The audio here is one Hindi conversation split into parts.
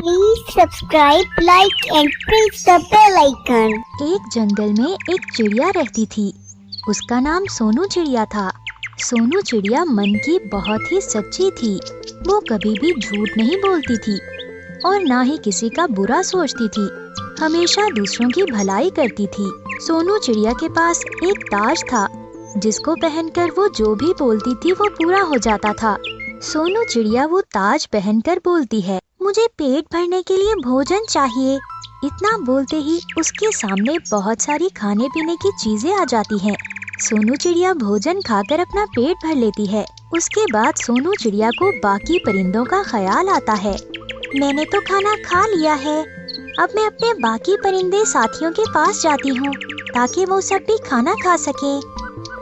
Please subscribe, like and press the bell icon. एक जंगल में एक चिड़िया रहती थी। उसका नाम सोनू चिड़िया था। सोनू चिड़िया मन की बहुत ही सच्ची थी। वो कभी भी झूठ नहीं बोलती थी और ना ही किसी का बुरा सोचती थी। हमेशा दूसरों की भलाई करती थी। सोनू चिड़िया के पास एक ताज था जिसको पहनकर वो जो भी बोलती थी वो पूरा हो जाता था। सोनू चिड़िया वो ताज पहनकर बोलती है, मुझे पेट भरने के लिए भोजन चाहिए। इतना बोलते ही उसके सामने बहुत सारी खाने पीने की चीजें आ जाती हैं। सोनू चिड़िया भोजन खाकर अपना पेट भर लेती है। उसके बाद सोनू चिड़िया को बाकी परिंदों का ख्याल आता है। मैंने तो खाना खा लिया है, अब मैं अपने बाकी परिंदे साथियों के पास जाती हूँ ताकि वो सब भी खाना खा सके।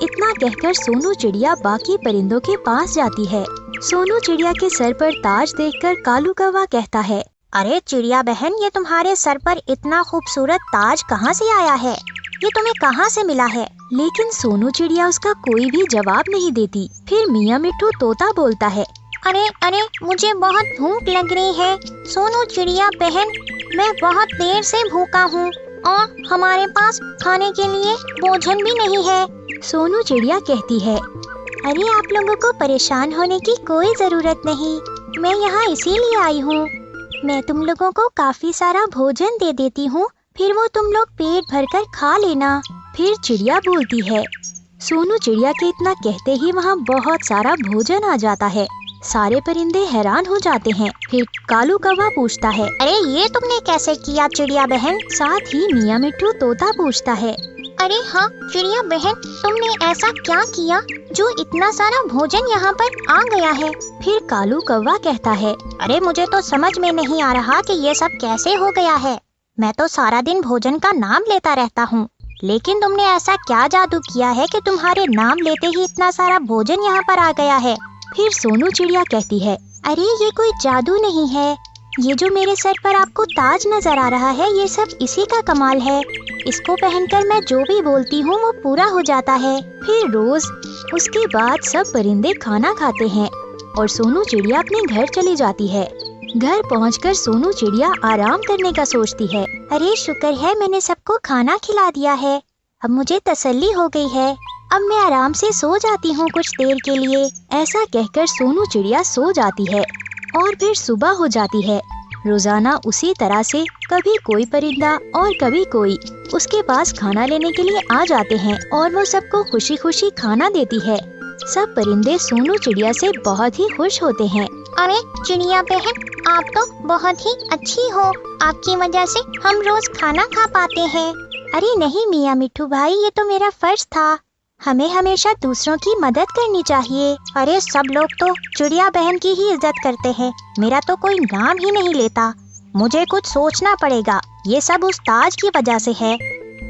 इतना कहकर सोनू चिड़िया बाकी परिंदों के पास जाती है। सोनू चिड़िया के सर पर ताज देखकर कालू कौवा कहता है, अरे चिड़िया बहन, ये तुम्हारे सर पर इतना खूबसूरत ताज कहाँ से आया है? ये तुम्हें कहाँ से मिला है? लेकिन सोनू चिड़िया उसका कोई भी जवाब नहीं देती। फिर मियाँ मिट्ठू तोता बोलता है, अरे अरे, मुझे बहुत भूख लग रही है। सोनू चिड़िया बहन, मैं बहुत देर से भूखा हूँ और हमारे पास खाने के लिए भोजन भी नहीं है। सोनू चिड़िया कहती है, अरे आप लोगों को परेशान होने की कोई जरूरत नहीं, मैं यहाँ इसीलिए आई हूँ। मैं तुम लोगों को काफी सारा भोजन दे देती हूँ, फिर वो तुम लोग पेट भरकर खा लेना। फिर चिड़िया बोलती है। सोनू चिड़िया के इतना कहते ही वहाँ बहुत सारा भोजन आ जाता है। सारे परिंदे हैरान हो जाते हैं। फिर कालू कौवा पूछता है, अरे ये तुमने कैसे किया चिड़िया बहन? साथ ही मियाँ मिट्ठू तोता पूछता है, अरे हाँ चिड़िया बहन, तुमने ऐसा क्या किया जो इतना सारा भोजन यहाँ पर आ गया है? फिर कालू कौवा कहता है, अरे मुझे तो समझ में नहीं आ रहा कि ये सब कैसे हो गया है। मैं तो सारा दिन भोजन का नाम लेता रहता हूँ, लेकिन तुमने ऐसा क्या जादू किया है कि तुम्हारे नाम लेते ही इतना सारा भोजन यहाँ पर आ गया है? फिर सोनू चिड़िया कहती है, अरे ये कोई जादू नहीं है, ये जो मेरे सर पर आपको ताज नजर आ रहा है ये सब इसी का कमाल है। इसको पहनकर मैं जो भी बोलती हूँ वो पूरा हो जाता है। फिर रोज उसके बाद सब परिंदे खाना खाते हैं और सोनू चिड़िया अपने घर चली जाती है। घर पहुंचकर सोनू चिड़िया आराम करने का सोचती है। अरे शुक्र है मैंने सबको खाना खिला दिया है, अब मुझे तसल्ली हो गई है। अब मैं आराम से सो जाती हूँ कुछ देर के लिए। ऐसा कहकर सोनू चिड़िया सो जाती है और फिर सुबह हो जाती है। रोजाना उसी तरह से कभी कोई परिंदा और कभी कोई उसके पास खाना लेने के लिए आ जाते हैं और वो सबको खुशी खुशी खाना देती है। सब परिंदे सोनू चिड़िया से बहुत ही खुश होते हैं। अरे चिड़िया बहन, आप तो बहुत ही अच्छी हो, आपकी वजह से हम रोज खाना खा पाते हैं। अरे नहीं मियाँ मिट्ठू भाई, ये तो मेरा फर्ज था, हमें हमेशा दूसरों की मदद करनी चाहिए। अरे सब लोग तो चिड़िया बहन की ही इज्जत करते हैं, मेरा तो कोई नाम ही नहीं लेता। मुझे कुछ सोचना पड़ेगा, ये सब उस ताज की वजह से है।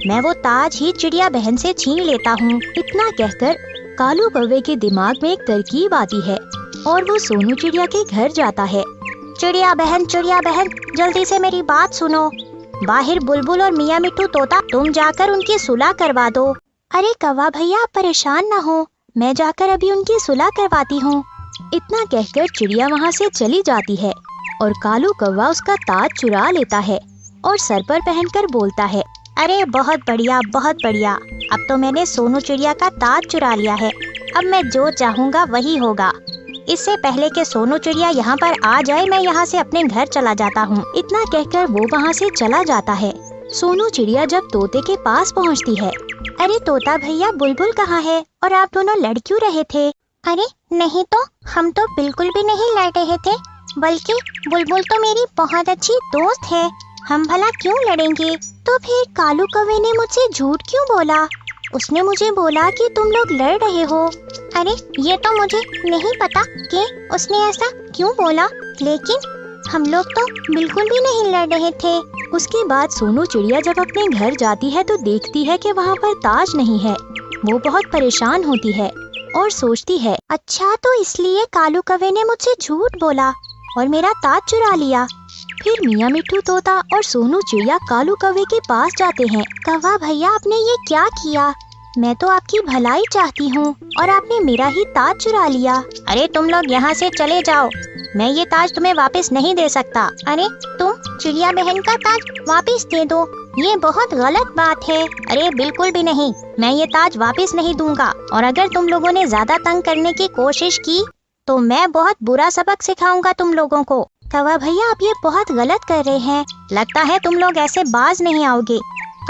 मैं वो ताज ही चिड़िया बहन से छीन लेता हूँ। इतना कहकर कालू कौवे के दिमाग में एक तरकीब आती है और वो सोनू चिड़िया के घर जाता है। चिड़िया बहन, जल्दी से मेरी बात सुनो। बाहर बुलबुल और मियाँ मिट्ठू तोता, तुम जाकर उनकी सुलह करवा दो। अरे कौवा भैया, आप परेशान ना हो, मैं जाकर अभी उनकी सुलह करवाती हूँ। इतना कहकर चिड़िया वहाँ से चली जाती है और कालू कौवा उसका ताज चुरा लेता है और सर पर पहनकर बोलता है, अरे बहुत बढ़िया, बहुत बढ़िया, अब तो मैंने सोनू चिड़िया का ताज चुरा लिया है। अब मैं जो चाहूँगा वही होगा। इससे पहले कि सोनू चिड़िया यहाँ पर आ जाए, मैं यहाँ से अपने घर चला जाता हूँ। इतना कहकर वो वहाँ से चला जाता है। सोनू चिड़िया जब तोते के पास पहुँचती है, अरे तोता भैया, बुलबुल कहाँ है और आप दोनों लड़ क्यों रहे थे? अरे नहीं तो, हम तो बिल्कुल भी नहीं लड़ रहे थे, बल्कि बुलबुल तो मेरी बहुत अच्छी दोस्त है, हम भला क्यों लड़ेंगे? तो फिर कालू कौवे ने मुझसे झूठ क्यों बोला? उसने मुझे बोला कि तुम लोग लड़ रहे हो। अरे ये तो मुझे नहीं पता कि उसने ऐसा क्यों बोला, लेकिन हम लोग तो बिल्कुल भी नहीं लड़ रहे थे। उसके बाद सोनू चिड़िया जब अपने घर जाती है तो देखती है कि वहाँ पर ताज नहीं है। वो बहुत परेशान होती है और सोचती है, अच्छा तो इसलिए कालू कौवे ने मुझसे झूठ बोला और मेरा ताज चुरा लिया। फिर मियाँ मिट्ठू तोता और सोनू चिड़िया कालू कौवे के पास जाते हैं। कौवा भैया, आपने ये क्या किया? मैं तो आपकी भलाई चाहती हूँ और आपने मेरा ही ताज चुरा लिया। अरे तुम लोग यहाँ से चले जाओ, मैं ये ताज तुम्हें वापस नहीं दे सकता। अरे तुम चिड़िया बहन का ताज वापस दे दो, ये बहुत गलत बात है। अरे बिल्कुल भी नहीं, मैं ये ताज वापस नहीं दूंगा। और अगर तुम लोगों ने ज्यादा तंग करने की कोशिश की तो मैं बहुत बुरा सबक सिखाऊंगा तुम लोगों को। कौवा भैया, आप ये बहुत गलत कर रहे हैं। लगता है तुम लोग ऐसे बाज नहीं आओगे।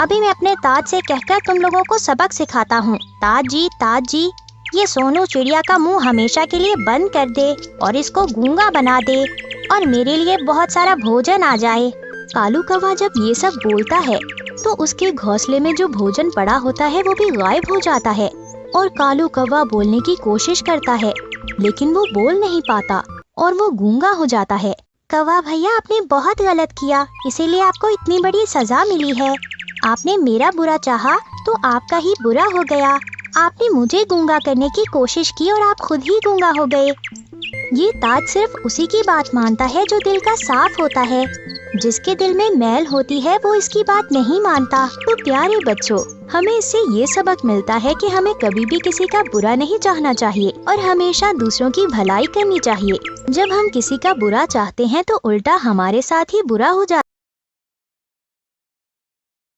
अभी मैं अपने ताज से कहकर तुम लोगों को सबक सिखाता हूँ। ताज जी, ये सोनू चिड़िया का मुंह हमेशा के लिए बंद कर दे और इसको गूंगा बना दे और मेरे लिए बहुत सारा भोजन आ जाए। कालू कौवा जब ये सब बोलता है तो उसके घोंसले में जो भोजन पड़ा होता है वो भी गायब हो जाता है और कालू कौवा बोलने की कोशिश करता है लेकिन वो बोल नहीं पाता और वो गूंगा हो जाता है। कौवा भैया, आपने बहुत गलत किया, इसीलिए आपको इतनी बड़ी सजा मिली है। आपने मेरा बुरा चाहा तो आपका ही बुरा हो गया। आपने मुझे गूंगा करने की कोशिश की और आप खुद ही गूंगा हो गए। ये ताज सिर्फ उसी की बात मानता है जो दिल का साफ होता है। जिसके दिल में मैल होती है वो इसकी बात नहीं मानता। तो प्यारे बच्चों, हमें इससे ये सबक मिलता है कि हमें कभी भी किसी का बुरा नहीं चाहना चाहिए और हमेशा दूसरों की भलाई करनी चाहिए। जब हम किसी का बुरा चाहते हैं तो उल्टा हमारे साथ ही बुरा हो जाता है।